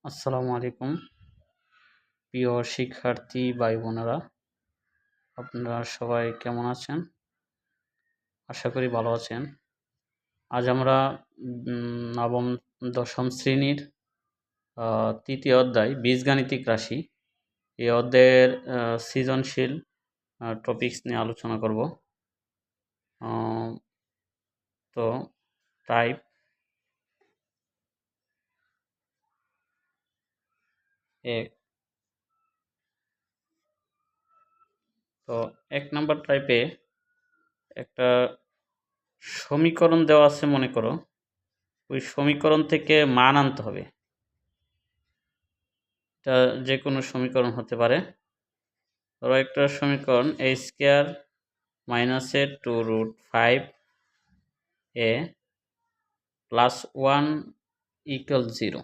আসসালামু আলাইকুম প্রিয় শিক্ষার্থী ভাই বোনেরা, আপনারা সবাই কেমন আছেন? আশা করি ভালো আছেন। আজ আমরা নবম দশম শ্রেণীর তৃতীয় অধ্যায় বীজগাণিতিক রাশি এই অধ্যায়ের সৃজনশীল টপিকস নিয়ে আলোচনা করব। তো টাইপ এক। তো 1 নম্বর টাইপে একটা সমীকরণ দেওয়া আছে, মনে করো ওই সমীকরণ থেকে মান আনতে হবে। এটা যে কোনো সমীকরণ হতে পারে। ধরো একটা সমীকরণ a square minus A 2√5 a plus 1 equal 0।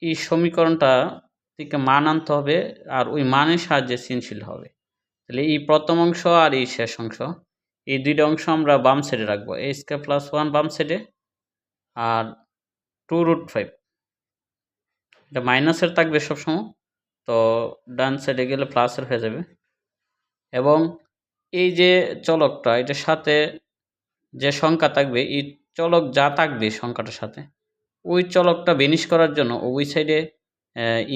এই সমীকরণটা থেকে মান আনতে হবে আর ওই মানের সাহায্যে চিহ্নশীল হবে। তাহলে এই প্রথম অংশ আর এই শেষ অংশ, এই দুইটা অংশ আমরা বাম সাইডে রাখবো। a স্কয়ার প্লাস 1 বাম সাইডে আর 2√5 এটা মাইনাসের থাকবে সবসময়, তো ডান সাইডে গেলে প্লাসের হয়ে যাবে। এবং এই যে চলকটা, এটার সাথে যে সংখ্যা থাকবে, এই চলক যা থাকবে সংখ্যাটার সাথে, ওই চলকটা বেনিশ করার জন্য ওই সাইডে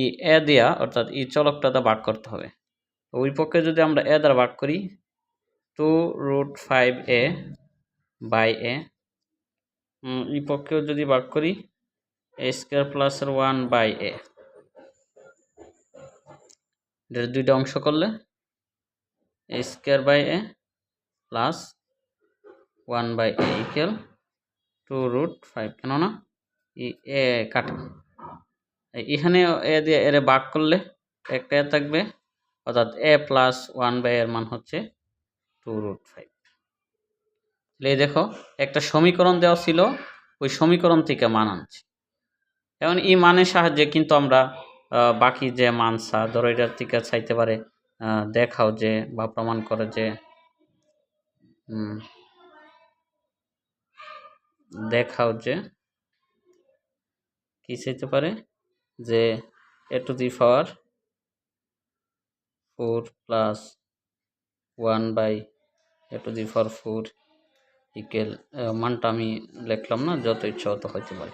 ই এ দেয়া, অর্থাৎ এই চলকটা দ্বারা ভাগ করতে হবে। ওই পক্ষে যদি আমরা এ দ্বারা ভাগ করি 2√5a বাই এ, এই পক্ষেও যদি ভাগ করি a square plus 1 by a, এটার দুইটা অংশ করলে a square by a plus 1 by a equal 2√5। কেননা এ কাটা, এখানে এ দিয়ে এর ভাগ করলে একটা এ থাকবে, অর্থাৎ এ প্লাস 1 বাই এর মান হচ্ছে 2√5। এই দেখো একটা সমীকরণ দেওয়া ছিল, ওই সমীকরণ থেকে মান আনছি। এখন এই মানের সাহায্যে কিন্তু আমরা বাকি যে মান ধরো এটার থেকে চাইতে পারে দেখাও যে বা প্রমাণ করে যে দেখাও যে কি চাইতে পারে যে a to the power 4 plus 1 by a to the power 4 equal, মানটা আমি লিখলাম না, যত ইচ্ছা তত হইতে পারে।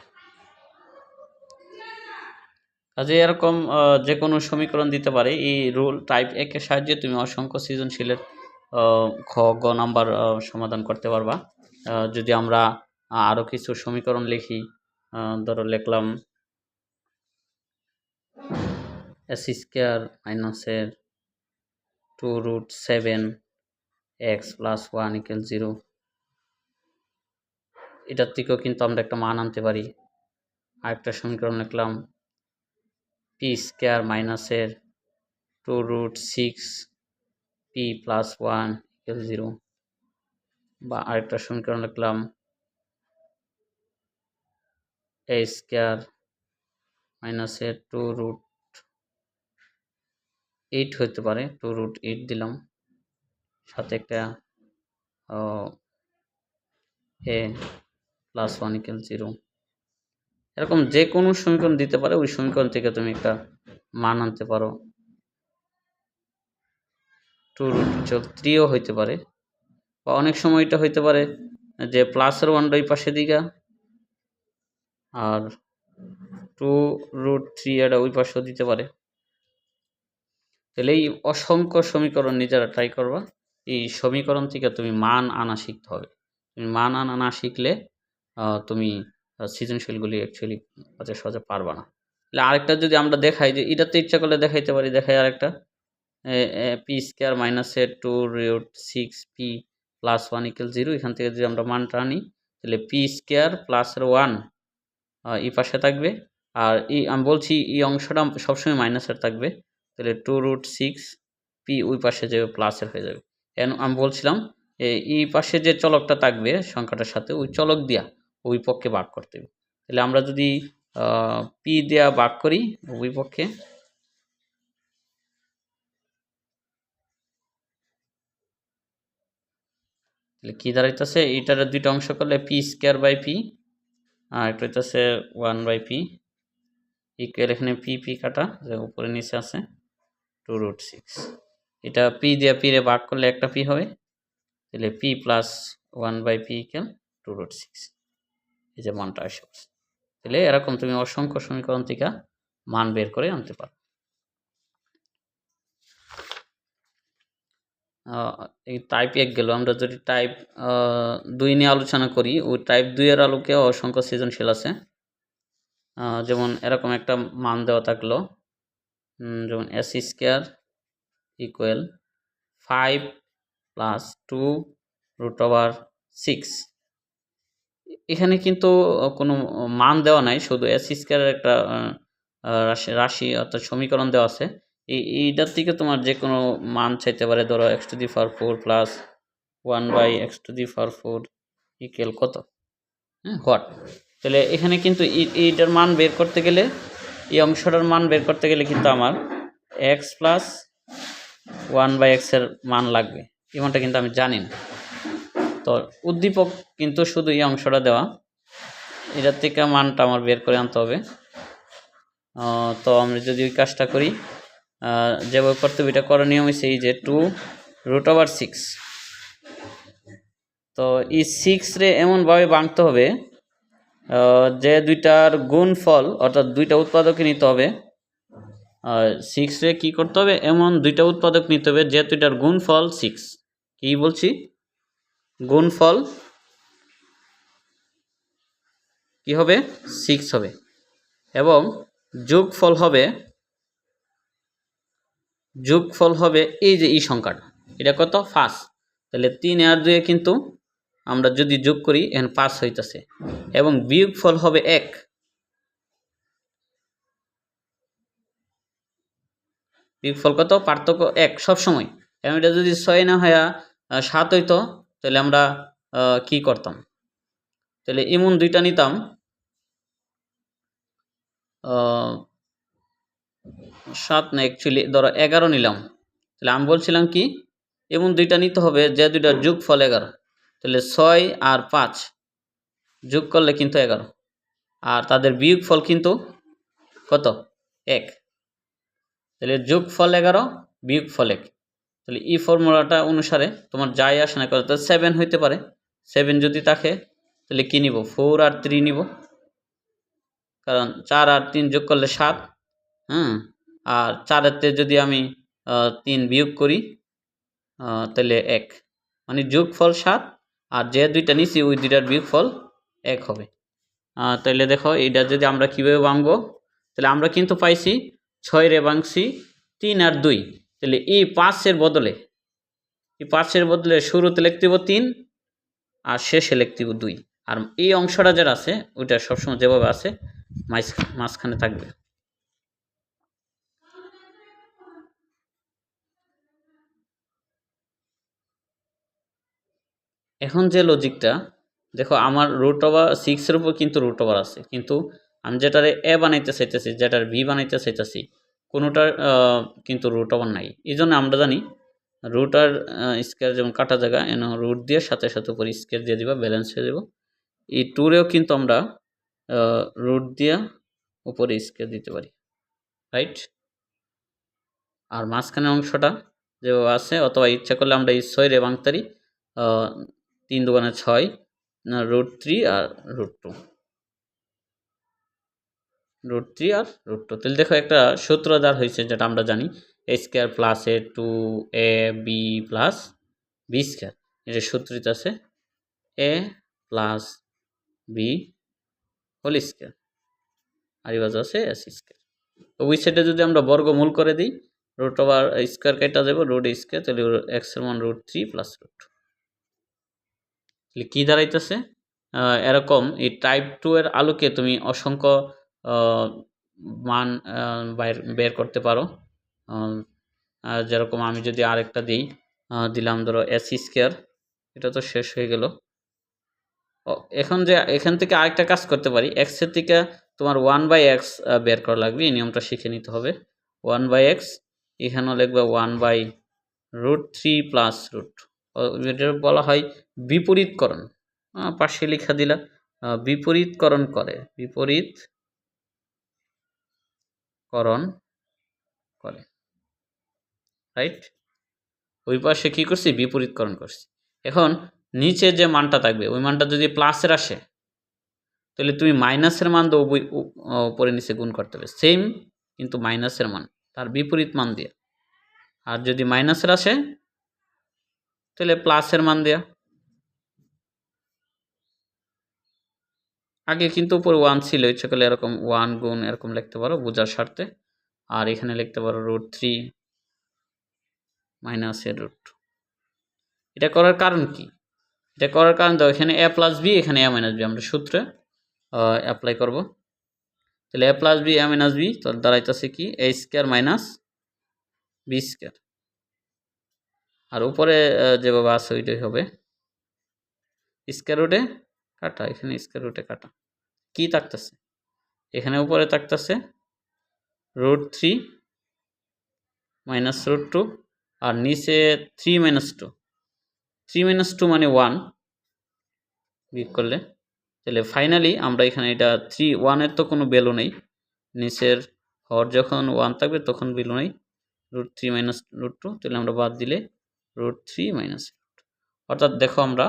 কাজে এরকম যে কোনো সমীকরণ দিতে পারে। এই রুল টাইপ একের সাহায্যে তুমি অসংখ্য সৃজনশীলের খ গ নাম্বার সমাধান করতে পারবা। যদি আমরা আরও কিছু সমীকরণ লিখি, ধরো লিখলাম এস স্কয়ার মাইনাসের 2√7 এক্স প্লাস 1 ইকুয়াল 0, এটার থেকেও কিন্তু আমরা একটা মান আনতে পারি। আরেকটা সমীকরণ লিখলাম পি স্কয়ার মাইনাসের 2√6 পি প্লাস 1 ইকুয়াল 0, বা আরেকটা সমীকরণ লিখলাম এ স্কয়ার মাইনাসের 2√8 হতে পারে, 2√8 দিলাম, সাথে একটা এ প্লাস 1 ইকুয়াল 0। এরকম যে কোনো সমীকরণ দিতে পারে, ওই সমীকরণ থেকে তুমি একটা মান আনতে পারো। 2√3ও হইতে পারে, বা অনেক সময় এটা হইতে পারে যে প্লাসের 1 ওই পাশে দিকে আর 2√3 এটা ওই পাশেও দিতে পারে। তাহলে এই অসংখ্য সমীকরণ নিজেরা ট্রাই করবা। এই সমীকরণ থেকে তুমি মান আনা শিখতে হবে। তুমি মান আনা না শিখলে তুমি সৃজনশীলগুলি অ্যাকচুয়ালি সহজে পারবা না। তাহলে আরেকটা যদি আমরা দেখাই, যে এটাতে ইচ্ছা করলে দেখাইতে পারি, দেখাই আরেকটা পি স্কয়ার মাইনাসের 2√6 পি প্লাস 1 ইকুয়াল 0। এখান থেকে যদি আমরা মানটা আনি, তাহলে পি স্কয়ার প্লাসের 1 এই পাশে থাকবে, আর আমি বলছি এই অংশটা সবসময় মাইনাসের থাকবে। তাহলে 2√6 পি ওই পাশে যাবে, প্লাসের হয়ে যাবে। আমি বলছিলাম এই পাশে যে চলকটা থাকবে সংখ্যাটার সাথে, ওই চলক দিয়া ওই পক্ষে ভাগ করতে হবে। তাহলে আমরা যদি পি দেয়া ভাগ করি ওই পক্ষে, তাহলে কি দাঁড়াইতেছে, এইটার দুইটা অংশ করলে পি স্কয়ার বাই পি, আর একটা হইতেছে 1 বাই পি ইকুয়াল এখানে পি পি কাটা, যে উপরে নিচে আছে 2√6। এটা পি দিয়ে পি রে ভাগ করলে একটা পি হবে, তাহলে পি প্লাস 1/p ইকুয়াল 2√6। এই যে মানটা আসে। তাহলে এরকম তুমি অসংখ্য সমীকরণ থেকে মান বের করে আনতে পারো। এই টাইপ 1 গেল। আমরা যদি টাইপ 2 নিয়ে আলোচনা করি, ওই টাইপ 2 এর আলোকে অসংখ্য সৃজনশীল আছে। যেমন এরকম একটা মান দেওয়া থাকলো, যেমন s² ইকুয়াল 5 প্লাস 2√6। এখানে কিন্তু কোনো মান দেওয়া নাই, শুধু s² একটা রাশি অর্থাৎ সমীকরণ দেওয়া আছে। এইটার থেকে তোমার যে কোনো মান চাইতে পারে। ধরো x⁴ প্লাস 1/x⁴ ইকুয়াল কত, হোয়াট। তাহলে এখানে কিন্তু এইটার মান বের করতে গেলে, এই অংশটার মান বের করতে গেলে কিন্তু আমার x প্লাস 1/x এর মান লাগবে। এই মানটা কিন্তু আমি জানি না। তো উদ্দীপক কিন্তু শুধু এই অংশটা দেওয়া, এটার থেকে মানটা আমার বের করে আনতে হবে। তো আমরা যদি ওই কাজটা করি, যেভাবে করতে হবে, এটা করার নিয়ম হচ্ছে এই যে 2√6। তো এই 6 রে এমনভাবে ভাঙতে হবে যে দুইটার গুণফল, অর্থাৎ দুইটা উৎপাদকে নিতে হবে। 6 রে কি করতে হবে, এমন দুইটা উৎপাদক নিতে হবে যে দুইটার গুণফল 6। কি বলছি, গুণফল কি হবে, 6 হবে, এবং যোগফল হবে এই যে এই সংখ্যাটা, এটা কত, 5। তাহলে 3 আর 2 কিন্তু আমরা যদি যোগ করি এখানে 5 হইতেছে, এবং বিয়োগফল হবে 1। বিয়োগফল কত, পার্থক্য 1 সবসময়। এবং এটা যদি 6 না হয় 7 হইতো, তাহলে আমরা কি করতাম, তাহলে এমন দুইটা নিতাম, 7 না, অ্যাকচুয়ালি ধরো 11 নিলাম। তাহলে আমি বলছিলাম কি, এমন দুইটা নিতে হবে যে দুইটার যোগফল 11। তাহলে 6 আর 5 যোগ করলে কিন্তু 11, আর তাদের বিয়োগফল কিন্তু কত, 1। তাহলে যোগফল 11, বিয়োগফল 1। তাহলে এই ফর্মুলাটা অনুসারে তোমার যাই আসে না করতে 7 হইতে পারে। 7 যদি থাকে তাহলে কি নিব, 4 আর 3 নিব, কারণ 4 আর 3 যোগ করলে 7। আর 4-এর যদি আমি 3 বিয়োগ করি তাহলে 1, মানে যোগফল 7, আর যে দুইটা নিছি ওই দুইটার বিয়োগফল 1 হবে। তাহলে দেখো এটা যদি আমরা কীভাবে ভাঙবো, তাহলে আমরা কিন্তু পাইছি 6 রে ভাঙছি 3 আর 2। তাহলে এই 5-এর বদলে শুরুতে লিখতে হইব 3 আর শেষে লিখতে হইব 2। আর এই অংশটা যেটা আছে ওইটা সবসময় যেভাবে আছে মাঝখানে থাকবে। এখন যে লজিকটা দেখো, আমার √6 এর উপর কিন্তু √ আছে, কিন্তু আমি যেটারে এ বানাইতে চাইতেছি, যেটার ভি বানাইতে চাইতেছি, কোনোটার কিন্তু √ নাই। এই জন্য আমরা জানি রুটার স্কোয়ার যেমন কাটা জায়গা এন রুট দিয়ে সাথে সাথে উপরে স্কোয়ার দিয়ে দিবা, ব্যালেন্স হয়ে যাব। এই 2-রেও কিন্তু আমরা রুট দিয়ে উপরে স্কোয়ার দিতে পারি, রাইট। আর মাঝখানে অংশটা যে আছে, অথবা ইচ্ছা করলে আমরা এই 6 রে ভাঙতে পারি 3 দুগুণে 6, √3 আর √2, আর √2। তাহলে দেখো একটা সূত্র দ্বার হয়েছে, যেটা আমরা জানি a² plus a2ab plus b²। এটা সূত্রিত আছে a plus b whole square, আর এই বাজু আছে s²। তো ওই সাইডে যদি আমরা বর্গমূল করে দিই, √স্কোয়ার কেটে যাবে, √স্কোয়ার, তাহলে x এর মান √3 প্লাস √2। তাহলে কী দাঁড়াইতেছে, এরকম এই টাইপ 2 এর আলোকে তুমি অসংখ্য মান বের করতে পারো। যেরকম আমি যদি আরেকটা দিলাম, ধরো s², এটা তো শেষ হয়ে গেল। এখান থেকে আরেকটা কাজ করতে পারি, x এর থেকে তোমার 1/x বের করা লাগবে। এই নিয়মটা শিখে নিতে হবে। 1/x এখানেও লিখবে 1/√3 প্লাস √2। এটা বলা হয় বিপরীতকরণ। পাশে লিখা দিলা, বিপরীতকরণ করে, করণ করে, রাইট। ওই পাশে কি করছি, বিপরীতকরণ করছি। এখন নিচে যে মানটা থাকবে ওই মানটা যদি প্লাসের আসে তাহলে তুমি মাইনাসের মান তো উপরে নিচে গুণ করতে হবে, সেম কিন্তু মাইনাসের মান তার বিপরীত মান দিয়ে। আর যদি মাইনাসের আসে তাহলে প্লাসের মান দেয়া। আগে কিন্তু উপরে 1 ছিল, ইচ্ছা করলে এরকম 1 গুণ এরকম লিখতে পারো বোঝার স্বার্থে। আর এখানে লিখতে পারো √3 মাইনাসের √2। এটা করার কারণ কি? এটা করার কারণ তো এখানে a প্লাস বি, এখানে a মাইনাস বি, আমরা সূত্রে অ্যাপ্লাই করব। তাহলে a plus B a minus B তো দাঁড়াইতেছে কি a square minus B square. আর উপরে যেভাবে আছে ওইটাই হবে স্কয়ার রুটে কাটা, এখানে স্কয়ার রুটে কাটা। কি থাকতেছে এখানে উপরে থাকতেছে √3 মাইনাস √2 আর নিচে 3 মাইনাস 2। 3 মাইনাস 2 মানে 1 বিয়োগ করলে, তাহলে ফাইনালি আমরা এখানে এটা 1 এর তো কোনো ভ্যালু নেই, নিচের হর যখন 1 থাকবে তখন ভ্যালু নেই, √3 মাইনাস √2, তাহলে আমরা বাদ দিলে √3 মাইনাস, অর্থাৎ দেখো আমরা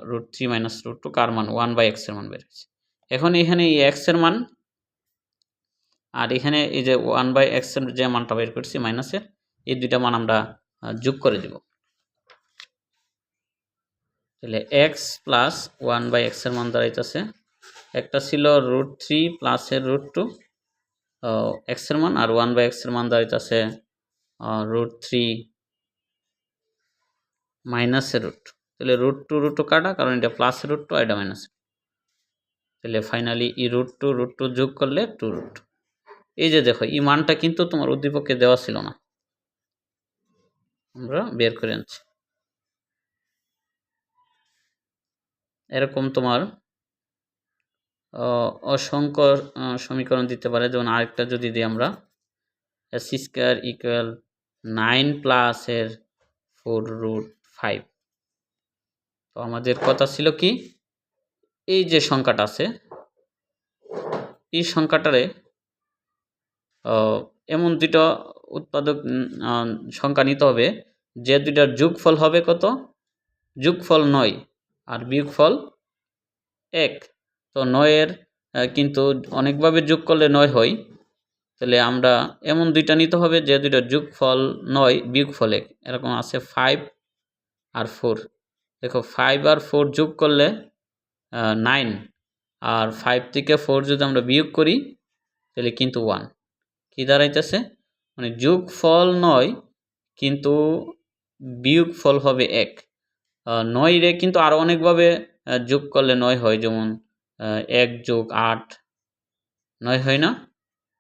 √3 মাইনাস √2 কার মান 1/x এর মান বের হয়েছে। এখন এখানে এই x এর মান আর এখানে এই যে 1/x এর যে মানটা বের করছি মাইনাসের, এই দুইটা মান আমরা যোগ করে দিব। তাহলে x প্লাস 1/x এর মান দাঁড়াইতেছে, একটা ছিল √3 প্লাসের √2 x এর মান, আর 1/x এর মান দাঁড়াইতেছে √3 মাইনাসের √2। তাহলে √2 কাটা, কারণ এটা প্লাসের √2 আর এটা মাইনাস। তাহলে ফাইনালি এই √2 যোগ করলে 2√2। এই যে দেখো এই মানটা কিন্তু তোমার উদ্দীপকে দেওয়া ছিল না, আমরা বের করে আনছি। এরকম তোমার অসংখ্য সমীকরণ দিতে পারে। যেমন আরেকটা যদি দিই আমরা c² = 9 প্লাস এর 4√5। তো আমাদের কথা ছিল কি, এই যে সংখ্যাটা আছে এই সংখ্যাটারে এমন দুটো উৎপাদক সংখ্যা নিতে হবে যে দুইটার যোগফল হবে কত, যোগফল 9 আর বিয়োগফল 1। তো 9 এর কিন্তু অনেকভাবে যোগ করলে 9 হয়, তাহলে আমরা এমন দুইটা নিতে হবে যে দুইটার যোগফল 9 বিয়োগফল 1। এরকম আছে 5 আর 4। দেখো 5 আর 4 যোগ করলে 9, আর 5 থেকে 4 যদি আমরা বিয়োগ করি তাহলে কিন্তু 1। কি দাঁড়াইতেছে, মানে যোগফল 9 কিন্তু বিয়োগফল হবে 1। 9 রে কিন্তু আরও অনেকভাবে যোগ করলে 9 হয়, যেমন 1 যোগ 8 9 হয় না,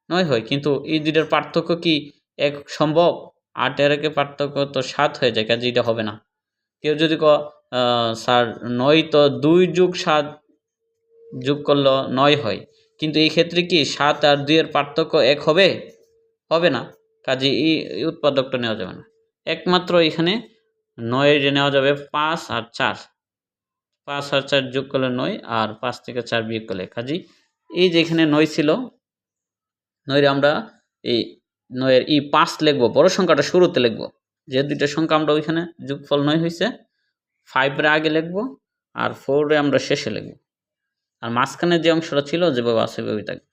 9 হয়। কিন্তু এই দুইটার পার্থক্য কি 1 সম্ভব? 8 এর একে পার্থক্য তো 7 হয়ে যায়, কাজে এটা হবে না। কেউ যদি স্যার 9 তো 2 যোগ 7 যোগ করলে 9 হয়, কিন্তু এই ক্ষেত্রে কি 7 আর 2 এর পার্থক্য 1 হবে? হবে না, কাজে এই উৎপাদকটা নেওয়া যাবে না। একমাত্র এখানে 9 নেওয়া যাবে 5 আর 4। 5 আর 4 যোগ করলে 9, আর 5 থেকে 4 বিয়োগ করলে, কাজেই এই যে এখানে 9 ছিল, 9 আমরা এই 9 এর 5 লিখবো, বড় সংখ্যাটা শুরুতে লিখবো। যে দুইটা সংখ্যা আমরা ওইখানে যোগফল 9 হয়েছে, 5 রে আগে লিখবো আর 4 রে আমরা শেষে লিখবো, আর মাঝখানে যে অংশটা ছিল যেভাবে আছে সেভাবেই থাকবে।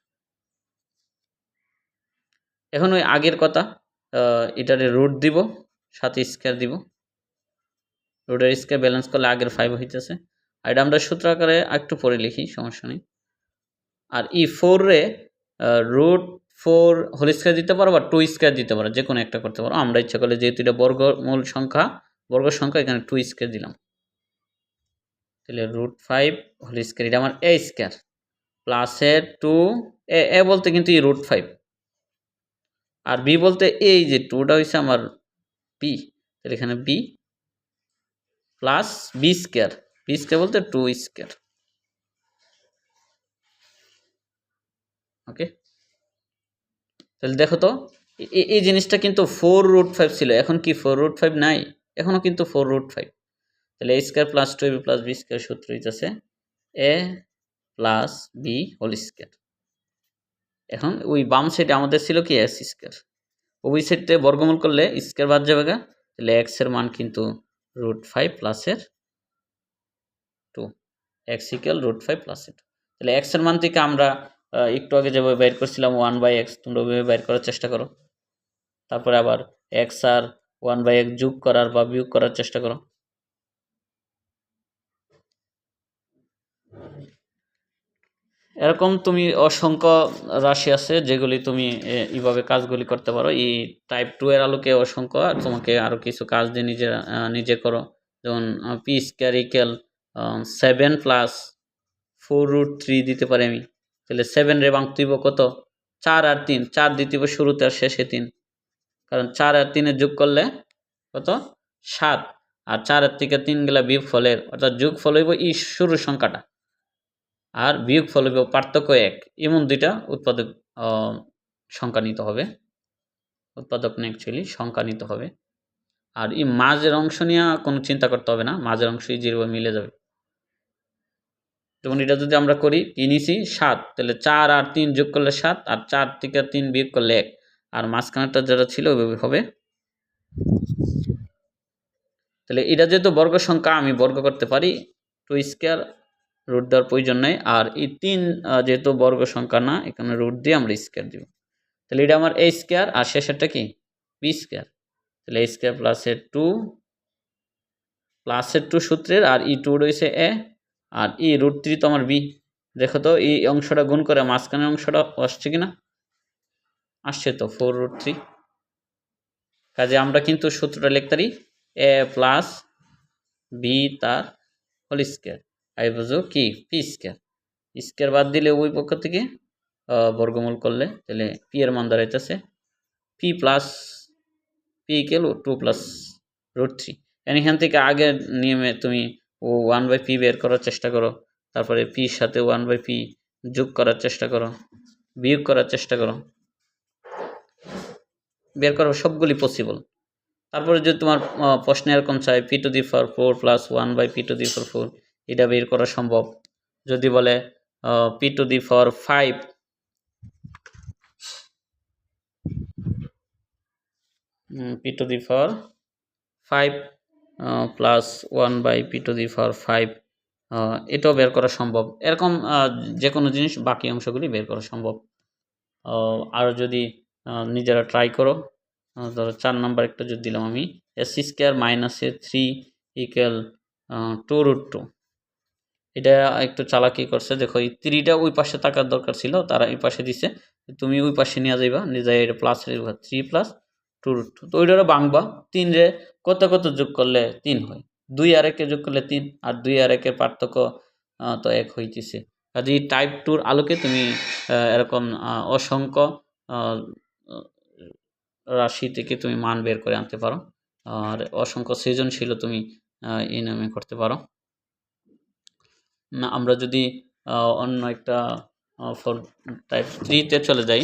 এখন ওই আগের কথা, এটারে রুট দিব, সাথে স্কয়ার দিব। রুটের স্কয়ার ব্যালেন্স করলে আগের 5 হইতেছে। আর এটা আমরা সূত্র আকারে একটু পরে লিখি, সমস্যা নেই। আর এই 4 রে √4 হোল স্কয়ার দিতে পারো বা 2 স্কয়ার দিতে পারো, যে কোনো একটা করতে পারো। আমরা ইচ্ছা করলে যেহেতু এটা বর্গ সংখ্যা এখানে 2 স্কয়ার দিলাম। তাহলে √5 হোল স্কয়ার, এটা আমার a স্কয়ার প্লাসের 2 a বলতে কিন্তু এই √5, আর b বলতে এই যে 2টা হইছে আমার b, তাহলে এখানে b plus b square, b square বলতে 2 স্কয়ার। ওকে, তাহলে দেখো তো এই জিনিসটা কিন্তু 4√5 ছিল, এখন কি 4√5 নাই? এখনো কিন্তু 4√5। তাহলে a square plus 2ab plus b square সূত্র হইতেছে a plus b whole square. এখন ওই বাম সাইডে আমাদের ছিল কি এক্স স্কোয়ার, ওই সাইডে বর্গমূল করলে স্কোয়ার বাদ যাবে গা, তাহলে এক্সের মান কিন্তু √5 প্লাসের 2, এক্স ইকুয়াল √5 প্লাসের 2। তাহলে এক্সের মান থেকে আমরা একটু আগে যেভাবে বের করছিলাম 1/x, তোমরা ওইভাবে বের করার চেষ্টা করো। তারপরে আবার এক্স আর 1/x যোগ করার বা বিয়োগ করার চেষ্টা করো। এরকম তুমি অসংখ্য রাশি আছে যেগুলি তুমি এইভাবে কাজগুলি করতে পারো। এই টাইপ 2 এর আলোকে অসংখ্য, আর তোমাকে আরও কিছু কাজ দিয়ে নিজে করো। যেমন পি স্কোয়ার ইকুয়াল 7 প্লাস 4√3 দিতে পারি আমি। তাহলে 7 রে ভাঙতে হইব কত, 4 আর 3, 4 দিতে হবে শুরুতে আর শেষে 3, কারণ 4 আর 3 এর যোগ করলে কত 7, আর 4 এর থেকে 3 গেলা বিয়োগ ফলের, অর্থাৎ যোগ ফল হইব এই শুরুর সংখ্যাটা, আর বিয়োগ ফল হইব পার্থক্য 1। এমন দুইটা উৎপাদক সংখ্যা নিতে হবে, উৎপাদক না অ্যাকচুয়ালি সংখ্যা নিতে হবে। আর এই মাঝের অংশ নিয়ে কোনো চিন্তা করতে হবে না, মাঝের অংশ যেভাবে মিলে যাবে। যেমন এটা যদি আমরা করি, কি নিছি 7, তাহলে 4 আর 3 যোগ করলে 7, আর 4 থেকে 3 বিয়োগ করলে 1, আর মাঝখানেরটা যেটা ছিল ওইভাবে হবে। তাহলে এটা যেহেতু বর্গ সংখ্যা, আমি বর্গ করতে পারি 2 স্কোয়ার, রুট দেওয়ার প্রয়োজন নেই। আর এই 3 যেহেতু বর্গ সংখ্যা না, এখানে রুট দিয়ে আমরা স্কোয়ার দিব। তাহলে এটা আমার এ স্কোয়ার, আর শেষেরটা কি বি স্কোয়ার। তাহলে এ স্কোয়ার প্লাসের 2 সূত্রের, আর ই 2 রয়েছে এ, আর ই √3 তো আমার বি। দেখো তো এই অংশটা গুণ করে মাঝখানের অংশটা আসছে কিনা, আসছে তো 4√3। কাজে আমরা কিন্তু সূত্রটা লিখতে পারি এ প্লাস বি তার হোল স্কোয়ার, আই বুঝো কি পি স্কোয়ার। স্কোয়ার বাদ দিলে ওই পক্ষ থেকে বর্গমূল করলে, তাহলে পি এর মান দাঁড়াইতেছে P plus P equal 2 plus √3। এখান থেকে আগের নিয়মে তুমি 1/p বের করার চেষ্টা করো, তারপরে পির সাথে 1/p যোগ করার চেষ্টা করো, বিয়োগ করার চেষ্টা করো, বের করা সবগুলি পসিবল। তারপরে যদি তোমার প্রশ্নে এরকম চাই p⁴ প্লাস 1/p⁴, এটা বের করা সম্ভব। যদি বলে p⁵ p⁵ প্লাস 1/p⁵, এটাও বের করা সম্ভব। এরকম যে কোনো জিনিস বাকি অংশগুলি বের করা সম্ভব। আর যদি নিজেরা ট্রাই করো, ধরো 4 নাম্বার একটা যদি দিলাম আমি, s² - 3 ইকুয়াল 2√2। এটা একটু চালাকি করছে, দেখো এই 3টা ওই পাশে থাকার দরকার ছিল, তারা এই পাশে দিছে, তুমি ওই পাশে নিয়ে যাইবা, নিয়ে যাই এটা প্লাস 3 প্লাস 2√2। তো ওইটারও ভাঙবা, 3 রে কত কত যোগ করলে 3 হয়, 2 আর 1 যোগ করলে 3, আর 2 আর 1 পার্থক্য তো 1 হইতেছে। কাজে টাইপ 2 আলোকে তুমি এরকম অসংখ্য রাশি থেকে তুমি মান বের করে আনতে পারো, আর অসংখ্য সৃজনশীল তুমি এই নামে করতে পারো। না, আমরা যদি অন্য একটা ফর টাইপ 3 তে চলে যাই,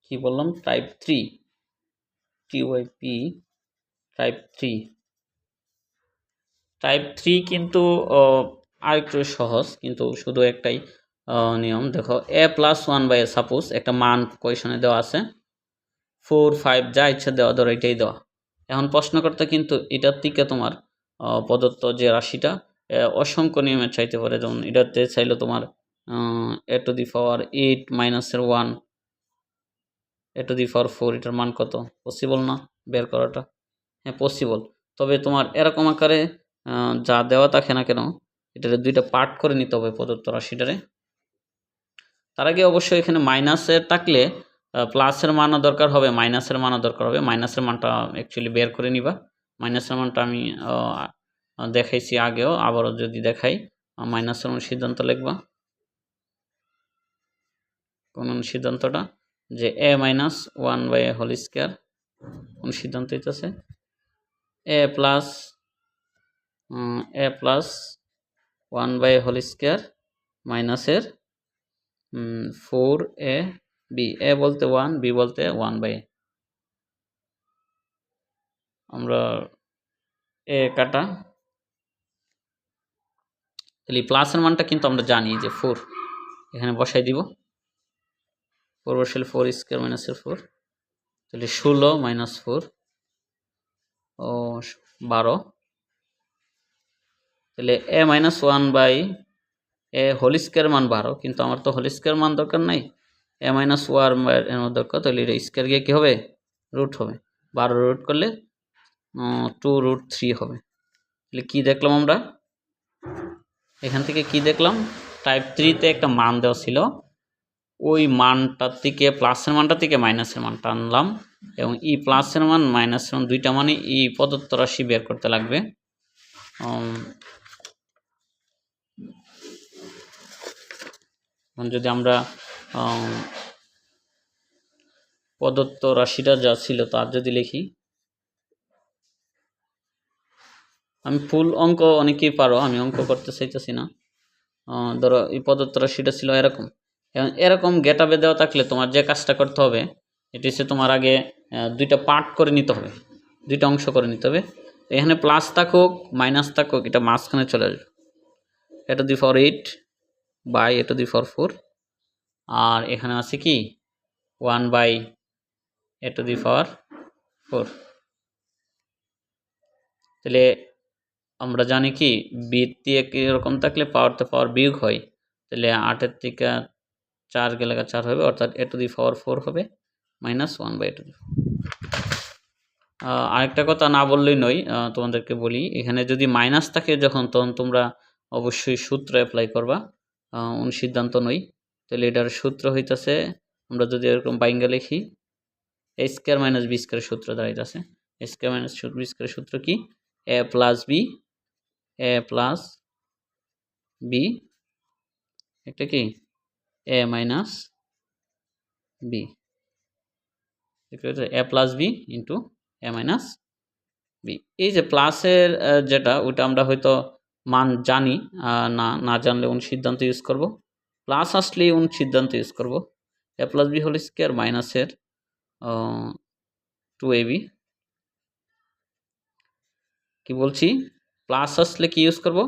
কি বললাম টাইপ 3, TYP টাইপ 3। টাইপ 3 কিন্তু আরেকটু সহজ, কিন্তু শুধু একটাই নিয়ম। দেখো a+1/a, সাপোজ একটা মান কোয়েশনে দেওয়া আছে 4, 5 যা ইচ্ছা দেওয়া, ধরো এটাই দেওয়া। এখন প্রশ্নকর্তা কিন্তু এটার থেকে তোমার প্রদত্ত যে রাশিটা অসংখ্য নিয়মের চাইতে পারে। যেমন এটাতে চাইলো তোমার a⁸ -1, a⁴ এটার মান কত, পসিবল না বের করাটা? হ্যাঁ পসিবল, তবে তোমার এরকম আকারে যা দেওয়া থাকে না কেন, এটারে দুইটা পার্ট করে নিতে হবে প্রদত্ত রাশিটারে। তার আগে অবশ্যই এখানে মাইনাসের থাকলে প্লাসের মানও দরকার হবে, মাইনাসের মানও দরকার হবে। মাইনাসের মানটা অ্যাকচুয়ালি বের করে নিবা। মাইনাসের মানটা আমি দেখাইছি আগেও, আবারও যদি দেখাই, মাইনাসের মান সিদ্ধান্ত লিখবা। কোন সিদ্ধান্তটা, যে a-1/a², কোন সিদ্ধান্ত হইতেছে a+1/a² মাইনাসের 4ab, এ বলতে 1, বি বলতে 1/a। আমরা এ কাটা, তাহলে প্লাসের মানটা কিন্তু আমরা জানি যে 4, এখানে বসাই দিব। 4 বসালে 4 স্কোয়ার মাইনাসের 4, তাহলে 16 মাইনাস 4 ও 12, তাহলে এ মাইনাস 1/, এ হোল স্কোয়ার মান 12, কিন্তু আমার তো হোল স্কোয়ার মান দরকার নাই, এ মাইনাস 1 এর মধ্যে দরকার, তাহলে এটা স্কোয়ার গিয়ে কী হবে, রুট হবে। 12 রুট করলে 2√3 হবে। তাহলে কী দেখলাম আমরা এখান থেকে, কি দেখলাম, টাইপ 3-তে একটা মান দেওয়া ছিল, ওই মানটার থেকে প্লাসের মানটা থেকে মাইনাসের মানটা আনলাম, এবং ই প্লাসের মান মাইনাসের মান দুইটা মানে ই প্রদত্ত রাশি বের করতে লাগবে। যদি আমরা প্রদত্ত রাশিটা যা ছিল তার যদি লিখি, আমি ফুল অঙ্ক অনেকেই পারো, আমি অঙ্ক করতে চাইতেছি না। ধরো এই প্রদত্ত রাশিটা ছিল এরকম, এবং এরকম গেটাবে দেওয়া থাকলে তোমার যে কাজটা করতে হবে, এটি হচ্ছে তোমার আগে দুইটা পার্ট করে নিতে হবে, দুইটা অংশ করে নিতে হবে। এখানে প্লাস থাকুক মাইনাস থাকুক, এটা মাঝখানে চলে আসবে, a to the power 8 by a to the power 4, আর এখানে আছে কি 1/a to the power 4। তাহলে আমরা জানি কি বিট দিয়ে কীরকম থাকলে পাওয়ার বিয়োগ হয়, তাহলে 8-এর থেকে 4 গেলে 4 হবে, অর্থাৎ a to the power 4 হবে minus 1/a to the power। আরেকটা কথা না বললেই নয়, তোমাদেরকে বলি, এখানে যদি মাইনাস থাকে যখন, তখন তোমরা অবশ্যই সূত্র অ্যাপ্লাই করবা, অনুসিদ্ধান্ত নই। তাহলে এটার সূত্র হইতেছে, আমরা যদি এরকম বাইঙ্গা লিখি, এ স্কোয়ার মাইনাস বি স্কোয়ারের সূত্র দাঁড়াইতেছে, এ স্কোয়ার মাইনাস বি স্কোয়ারের সূত্র কি, এ প্লাস বি একটা কি a minus B, A plus B into A minus B. এই যে প্লাসের যেটা, ওইটা আমরা হয়তো মান জানি, না জানলে অনুসিদ্ধান্ত ইউজ করব, প্লাস আসলেই অনুসিদ্ধান্ত ইউজ করব। এ প্লাস বি হোল স্কোয়ার মাইনাসের 2ab, কি বলছি, প্লাস আসলে কি ইউজ করব,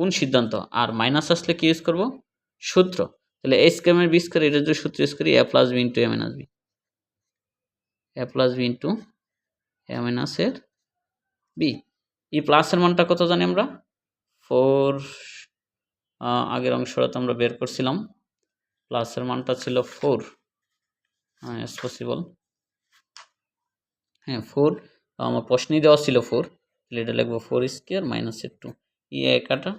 অনুসিদ্ধান্ত, আর মাইনাস আসলে কি ইউজ করব, সূত্র। তাহলে এ স্কোয়ার বি স্কোয়ার, এটা যদি সূত্র ইউজ করি, এ প্লাস বি ইন্টু এ মাইনাস বি, এ প্লাস বি ইন্টু এ মাইনাসের বি। এই প্লাসের মানটা কত জানি আমরা, 4, আগের অংশটা আমরা বের করছিলাম, প্লাসের মানটা ছিল 4, এস পসিবল, হ্যাঁ 4, আমার প্রশ্নেই দেওয়া ছিল 4, তাহলে এটা লিখবো 4 স্কোয়ার মাইনাসের 2, ই একাটা,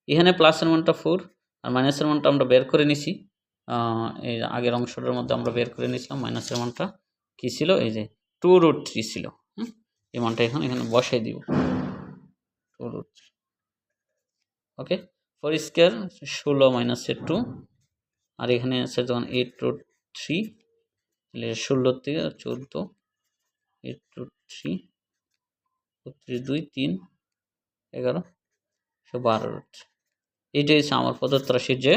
এখানে প্লাসের মানটা 4 আর মাইনাসের মানটা আমরা বের করে নিছি, এই আগের অংশটার মধ্যে আমরা বের করে নিয়েছিলাম, মাইনাসের মানটা কী ছিল, এই যে 2√3 ছিল, এই মানটা এখানে বসাই দিব, 2√3, ওকে। 4 স্কোয়ার 16 মাইনাসের 2, আর এখানে আছে যখন 8√3, তাহলে 16 থেকে 14, 8√3, 2 3 11, 12√3, এইটাই হচ্ছে আমার প্রদত্ত রাশির যে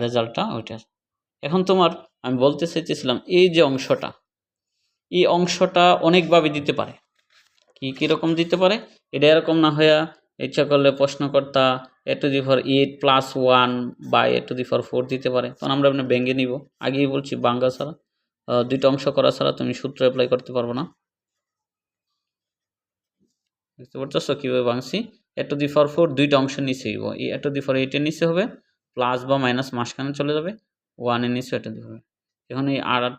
রেজাল্টটা, ওইটা। এখন তোমার আমি বলতে চাইতেছিলাম, এই যে অংশটা, এই অংশটা অনেকভাবে দিতে পারে, কীরকম দিতে পারে, এটা এরকম না হইয়া ইচ্ছা করলে প্রশ্নকর্তা a to the power 8 + 1 by a to the power 4 দিতে পারে, তখন আমরা ভেঙে নিব। আগেই বলছি, ভাঙ্গা ছাড়া, দুইটা অংশ করা ছাড়া তুমি সূত্র অ্যাপ্লাই করতে পারবো না। বুঝতে পারতেছো কীভাবে ভাঙছি, a to the power 4 দুইটা অংশ নিচে হইব, এই a to the power 8 এর নিচে হবে, প্লাস বা মাইনাস মাঝখানে চলে যাবে, 1 এর নিচে a to the power, এখন এই 8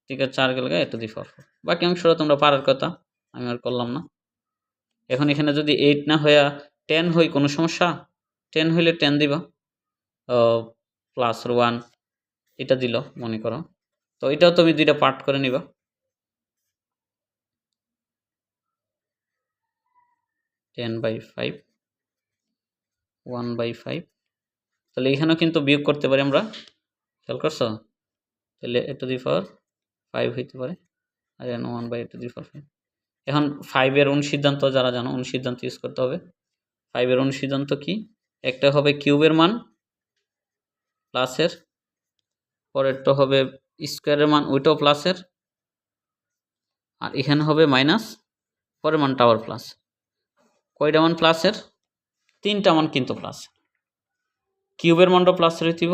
থেকে 4 গেলে a to the power 4। বাকি অংশটা তোমরা পারার কথা, আমি আর করলাম না। এখন এখানে যদি 8 না হইয়া 10 হয়, কোনো সমস্যা, 10 হইলে 10 দিবা, প্লাস 1 এটা দিল মনে করো, তো এটাও তুমি দুইটা পার্ট করে নিবা, 10/5 1/5, তাহলে এখানেও কিন্তু বিয়োগ করতে পারি আমরা, খেয়াল করছো, তাহলে a to the power 5 হইতে পারে, আর এখানে 1/a to the power 5। এখন 5-এর অনুসিদ্ধান্ত যারা জানো, অনুসিদ্ধান্ত ইউজ করতে হবে। 5-এর অনুসিদ্ধান্ত কি, একটা হবে কিউবের মান প্লাসের, পরেরটা হবে স্কোয়ারের মান ওইটাও প্লাসের, আর এখানে হবে মাইনাস, পরের মানটা আবার প্লাস। কয়টা মান প্লাসের? 3টা মান কিন্তু প্লাস। কিউবের মানটা প্লাসের হইতিব,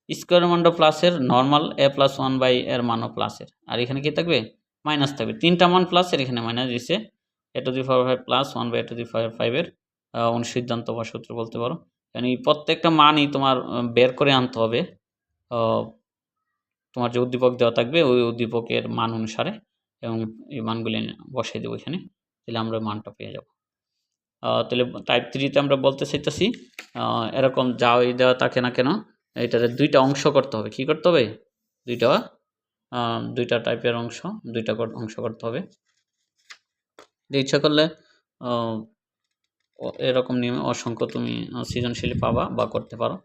স্কোয়ারের মানটা প্লাসের, নর্মাল a প্লাস 1 এর মানও প্লাসের, আর এখানে কি থাকবে? মাইনাস থাকবে। 3টা মান প্লাসের, এখানে মাইনাস দিচ্ছে। a to the power 5 plus 1 a to the power 5 এর অনুসিদ্ধান্ত বা সূত্র বলতে পারো। মানে প্রত্যেকটা মানই তোমার বের করে আনতে হবে। তোমার যে উদ্দীপক দেওয়া থাকবে ওই উদ্দীপকের মান অনুসারে, এবং এই মানগুলি বসাই দেবো এখানে, তাহলে আমরা মানটা পেয়ে যাব। তাহলে টাইপ 3-তে আমরা বলতে চাইতেছি এরকম যা ওই দেওয়া থাকে না কেন, এটার 2টা অংশ করতে হবে। কি করতে হবে? দুইটা টাইপের অংশ, 2টা অংশ করতে হবে। ইচ্ছা করলে এরকম নিয়মে অসংখ্য তুমি সৃজনশীল পাবা বা করতে পারো।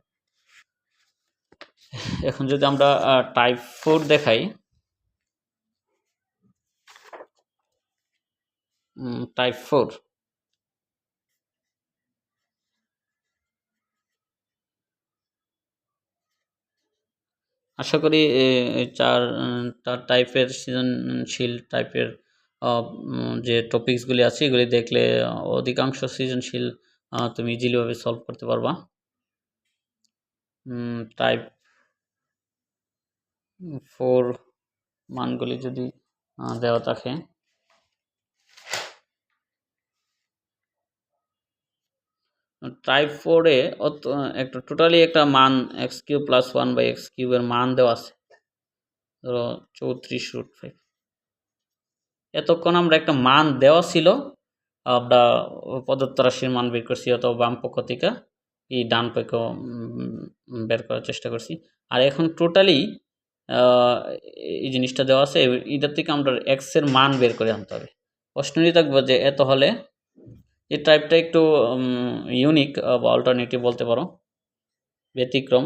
এখন যদি আমরা টাইপ 4 দেখাই, টাইপ 4 আশা করি চারটা টাইপের সৃজনশীল টাইপের যে টপিকসগুলি আছে এগুলি দেখলে অধিকাংশ সৃজনশীল তুমি ইজিলিভাবে সলভ করতে পারবা। টাইপ 4 মানগুলি যদি দেওয়া থাকে, টাইপ 4-এ একটা টোটালি একটা মান x³ + 1/x³ এর মান দেওয়া আছে, ধরো 34√5। এতক্ষণ আমরা একটা মান দেওয়া ছিল, আমরা প্রদত্ত রাশির মান বের করছি, অথবা বাম পক্ষ থেকে এই ডান পক্ষ বের করার চেষ্টা করছি। আর এখন টোটালি এই জিনিসটা দেওয়া আছে, এটার থেকে আমরা এক্স এর মান বের করে আনতে হবে। প্রশ্নই থাকবে যে এত হলে, এই টাইপটা একটু ইউনিক বা অল্টারনেটিভ বলতে পারো, ব্যতিক্রম।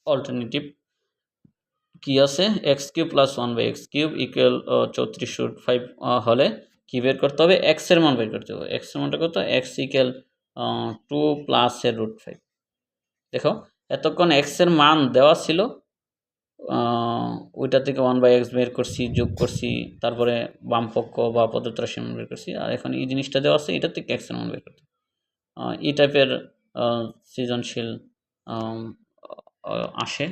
অল্টারনেটিভ কি আছে? x³ + 1/x³ = 34√5 হলে কি বের করতে হবে? x এর মান বের করতে হবে। x এর মানটা কত? x = 2 + √5। দেখো এতক্ষণ x এর মান দেওয়া ছিল, ওইটা থেকে 1/x বের করছি, যোগ করছি, তারপরে বাম পক্ষ বা প্রদত্ত রাশির মান বের করছি। আর এখন এই জিনিসটা দেওয়া আছে, এটা থেকে x এর মান বের করতে হবে। এই টাইপের সৃজনশীল আসে।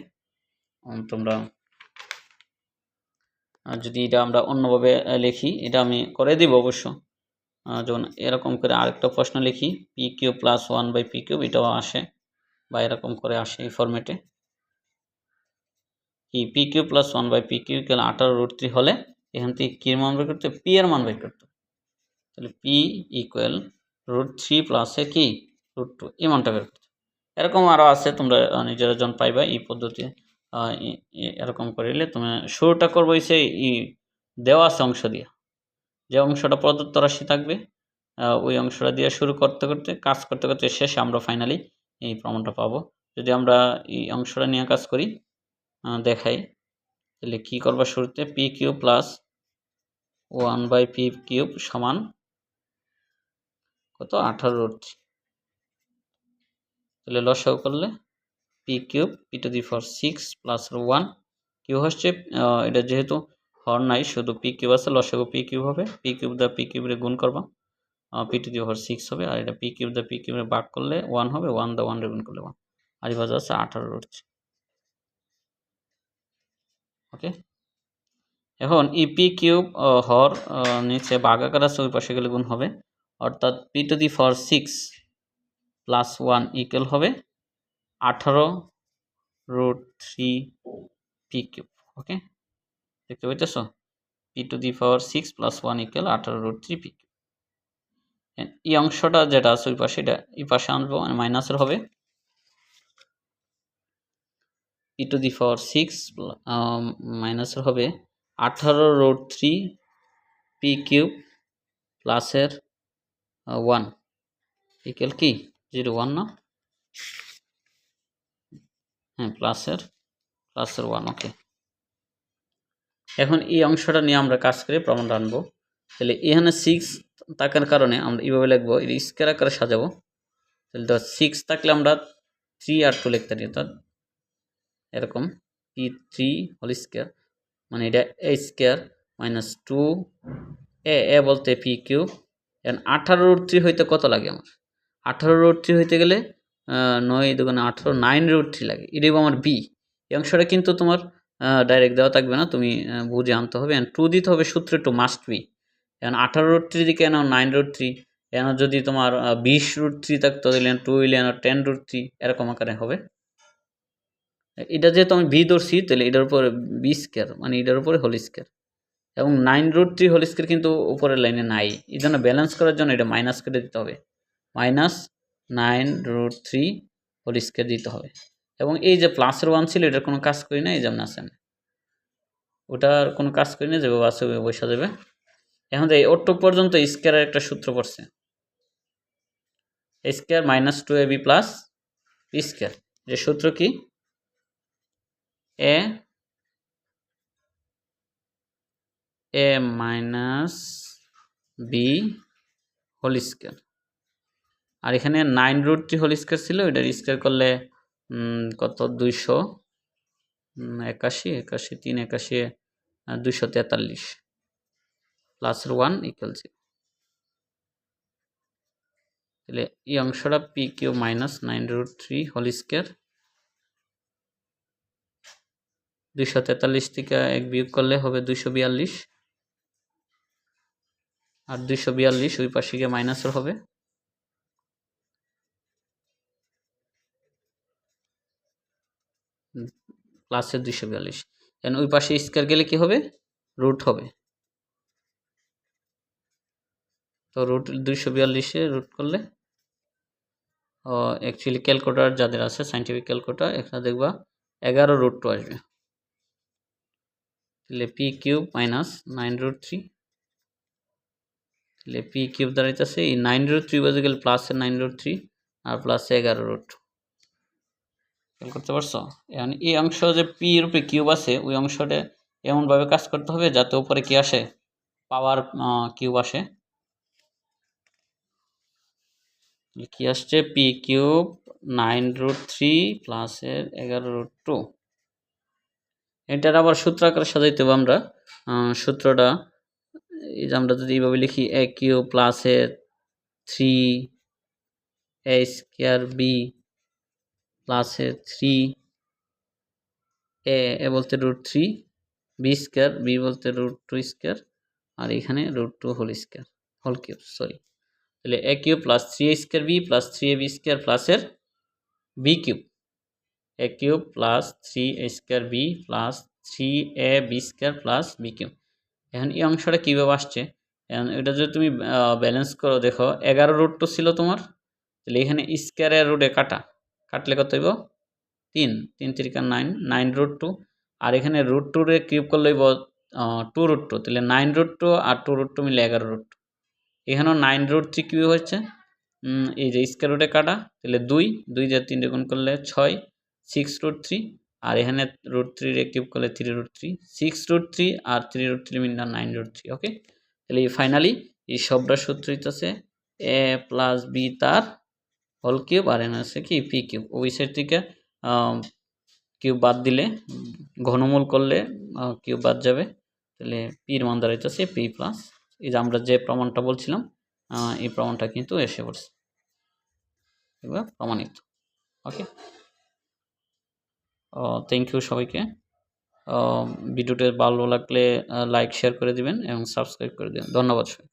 তোমরা যদি এটা আমরা অন্যভাবে লিখি, এটা আমি করে দিব অবশ্য, যেমন এরকম করে আরেকটা প্রশ্ন লিখি, p³ + 1/p³, এটাও আসে, বা এরকম করে আসে এই ফরম্যাটে। কি p³ + 1/p³ = 18√3 হলে এখান থেকে কি এর মান বের করতে? p এর মান বের করতে। তাহলে p = √3 + কি √2, এই মানটা বের করতে। এরকম আরও আছে, তোমরা নিজেরা যখন পাইবা এই পদ্ধতি এরকম করিলে তুমি শুরুটা করবো এই দেওয়া আছে অংশ দিয়ে, যে অংশটা প্রদত্ত রাশি থাকবে ওই অংশটা দিয়ে শুরু করতে করতে কাজ করতে করতে শেষে আমরা ফাইনালি এই প্রমাণটা পাবো। যদি আমরা এই অংশটা নিয়ে কাজ করি, দেখাই, তাহলে কি করবা? শুরুতে p³ + 1/p³ সমান কত? 18√3। তাহলে লসাগু করলে p³ p⁶ + 1 কিউ হচ্ছে, এটা যেহেতু হর নাই, শুধু p³ আছে, লসাগু p³ হবে, p³ দ্বারা p³ রে গুণ করবা, p⁶ হবে, আর এটা p³ দ্বারা p³ রে ভাগ করলে 1 হবে, 1 দ্বারা 1 রে গুণ করলে 1, আর এই ভাজা আছে 18√3। ওকে, এখন এই p³ হর নিচে ভাগাকার আছে, ওই পাশে গেলে গুণ হবে, অর্থাৎ p⁶ + 1 ইকুয়াল হবে 18√3p³। ওকে, দেখতে পাইতেছো? p⁶ + 1 = 18√3p³। এই অংশটা যেটা আছে ওই পাশে, এটা এই পাশে আনবো, মাইনাসের হবে p⁶ মাইনাসের হবে 18√3p³ প্লাসের 1 ইকুয়াল কি 0, 1 না? হ্যাঁ, প্লাসের 1। ওকে, এখন এই অংশটা নিয়ে আমরা কাজ করে প্রমাণটা আনবো। তাহলে এখানে 6 থাকার কারণে আমরা এইভাবে লিখবো, এর স্কোয়ার আকারে সাজাবো। তাহলে ধর 6 থাকলে আমরা 3 আর 2 লিখতে পারি, অর্থাৎ এরকম p3 হোল স্কোয়ার, মানে এটা a স্কোয়ার মাইনাস 2 এ বলতে পি কিউব। এখন 18√3 হইতে কত লাগে আমার? 18√3 হইতে গেলে 9 দুগুণে 18, 9√3 লাগে। এটাই আমার বি। এই অংশটা কিন্তু তোমার ডাইরেক্ট দেওয়া থাকবে না, তুমি বুঝে আনতে হবে। এন্ড 2 দিতে হবে, সূত্র টু মাস্ট বি। এখন 18√3 দিকে নাও 9√3, এখন যদি তোমার 20√3 থাকতো তাহলে 2 হইলে 10√3 এরকম আকারে হবে। এটা যেহেতু আমি বি ধরছি, তাহলে এটার উপরে বি স্কোয়ার, মানে এটার উপরে হোল স্কোয়ার। এবং 9√3 হোল স্কোয়ার কিন্তু উপরের লাইনে নাই, এই জন্য ব্যালেন্স করার জন্য এটা মাইনাস করে দিতে হবে, মাইনাস 9√3 হোল স্কোয়ার দিতে হবে। এবং এই যে প্লাসের 1 ছিল, এটার কোনো কাজ করি না, এই যেমন আসেন ওটার কোনো কাজ করি না, যেভাবে আছে ওইভাবে বসা যাবে। এখন এই ওটুক পর্যন্ত স্কোয়ারের একটা সূত্র পড়ছে, square minus 2ab plus b square. যে সূত্র কি? A minus b whole square. আর এখানে 9√3 হোল স্কোয়ার ছিল, এটার স্কোয়ার করলে কত? 281, 3 81 243 প্লাসের 1 ইকুয়াল 0। তাহলে এই অংশটা p q minus 9√3 whole square, 243 থেকে 1 বিয়োগ করলে হবে 242, আর 242 ওই পাশে গিয়ে মাইনাসের হবে, প্লাসের 242। এখন ওই পাশে স্কোয়ার গেলে কি হবে? রুট হবে। তো রুট 242-এ রুট করলে অ্যাকচুয়ালি ক্যালকুলেটর যাদের আছে, সাইন্টিফিক ক্যালকুলেটর, এখানে দেখবা 11√2 আসবে। তাহলে পি কিউব মাইনাস 9√3, তাহলে পি কিউব দাঁড়াইতেছে এই 9√3 বাজে গেলে প্লাসের 9√3 আর প্লাসে 11√2। খেয়াল করতে পারছো? এখন এই অংশ যে পি এর উপরে কিউব আছে, ওই অংশটা এমনভাবে কাজ করতে হবে যাতে উপরে কি আসে? পাওয়ার কিউব আসে। কি আসছে? পি কিউব 9√3 প্লাসের 11√2। এটার আবার সূত্র আকারে সাজাইতে হবে আমরা। সূত্রটা এই যে আমরা যদি এইভাবে লিখি, এ কিউব প্লাসের 3 এ স্কোয়ার বি প্লাসের 3 এ বলতে √3, বি স্কোয়ার, বি বলতে √2 স্কোয়ার, আর এখানে √2 whole square, whole cube, sorry. তাহলে A cube plus 3 A square B plus 3 A B square প্লাসের B cube, A cube plus 3 A square B plus 3 A B square plus B cube. এখন এই অংশটা কীভাবে আসছে? এখন এটা যদি তুমি ব্যালেন্স করো, দেখো 11√2 ছিল তোমার, তাহলে এখানে স্কোয়ারের রুটে কাটলে কত হইব? 3, 3 3 9, 9√2, আর এখানে √2 রে কিউব করলে হইব 2√2, তাহলে 9√2 আর 2√2 মিলে 11√2। এখানেও 9√3 কিউব হচ্ছে, এই যে স্কোয়ার রুটে কাটা, তাহলে 2 দিয়ে 3 গুণ করলে 6, 6√3, আর এখানে √3 রে কিউব করলে 3√3, 6√3 আর 3√3 মিলে 9√3। ওকে, তাহলে ফাইনালি এই সবটা সূত্র হইতেছে এ প্লাস বি তার হোল কিউব, আর এখানে আছে কি? P cube. ওই সাইড থেকে কিউব বাদ দিলে, ঘনমূল করলে কিউব বাদ যাবে, তাহলে পির মান দাঁড়াইতেছে পি প্লাস, এই যে আমরা যে প্রমাণটা বলছিলাম, এই প্রমাণটা কিন্তু এসে পড়ছে, এবার প্রমাণিত। ওকে, থ্যাংক ইউ সবাইকে। ভিডিওটা ভালো লাগলে লাইক শেয়ার করে দিবেন এবং সাবস্ক্রাইব করে দিবেন। ধন্যবাদ সবাই।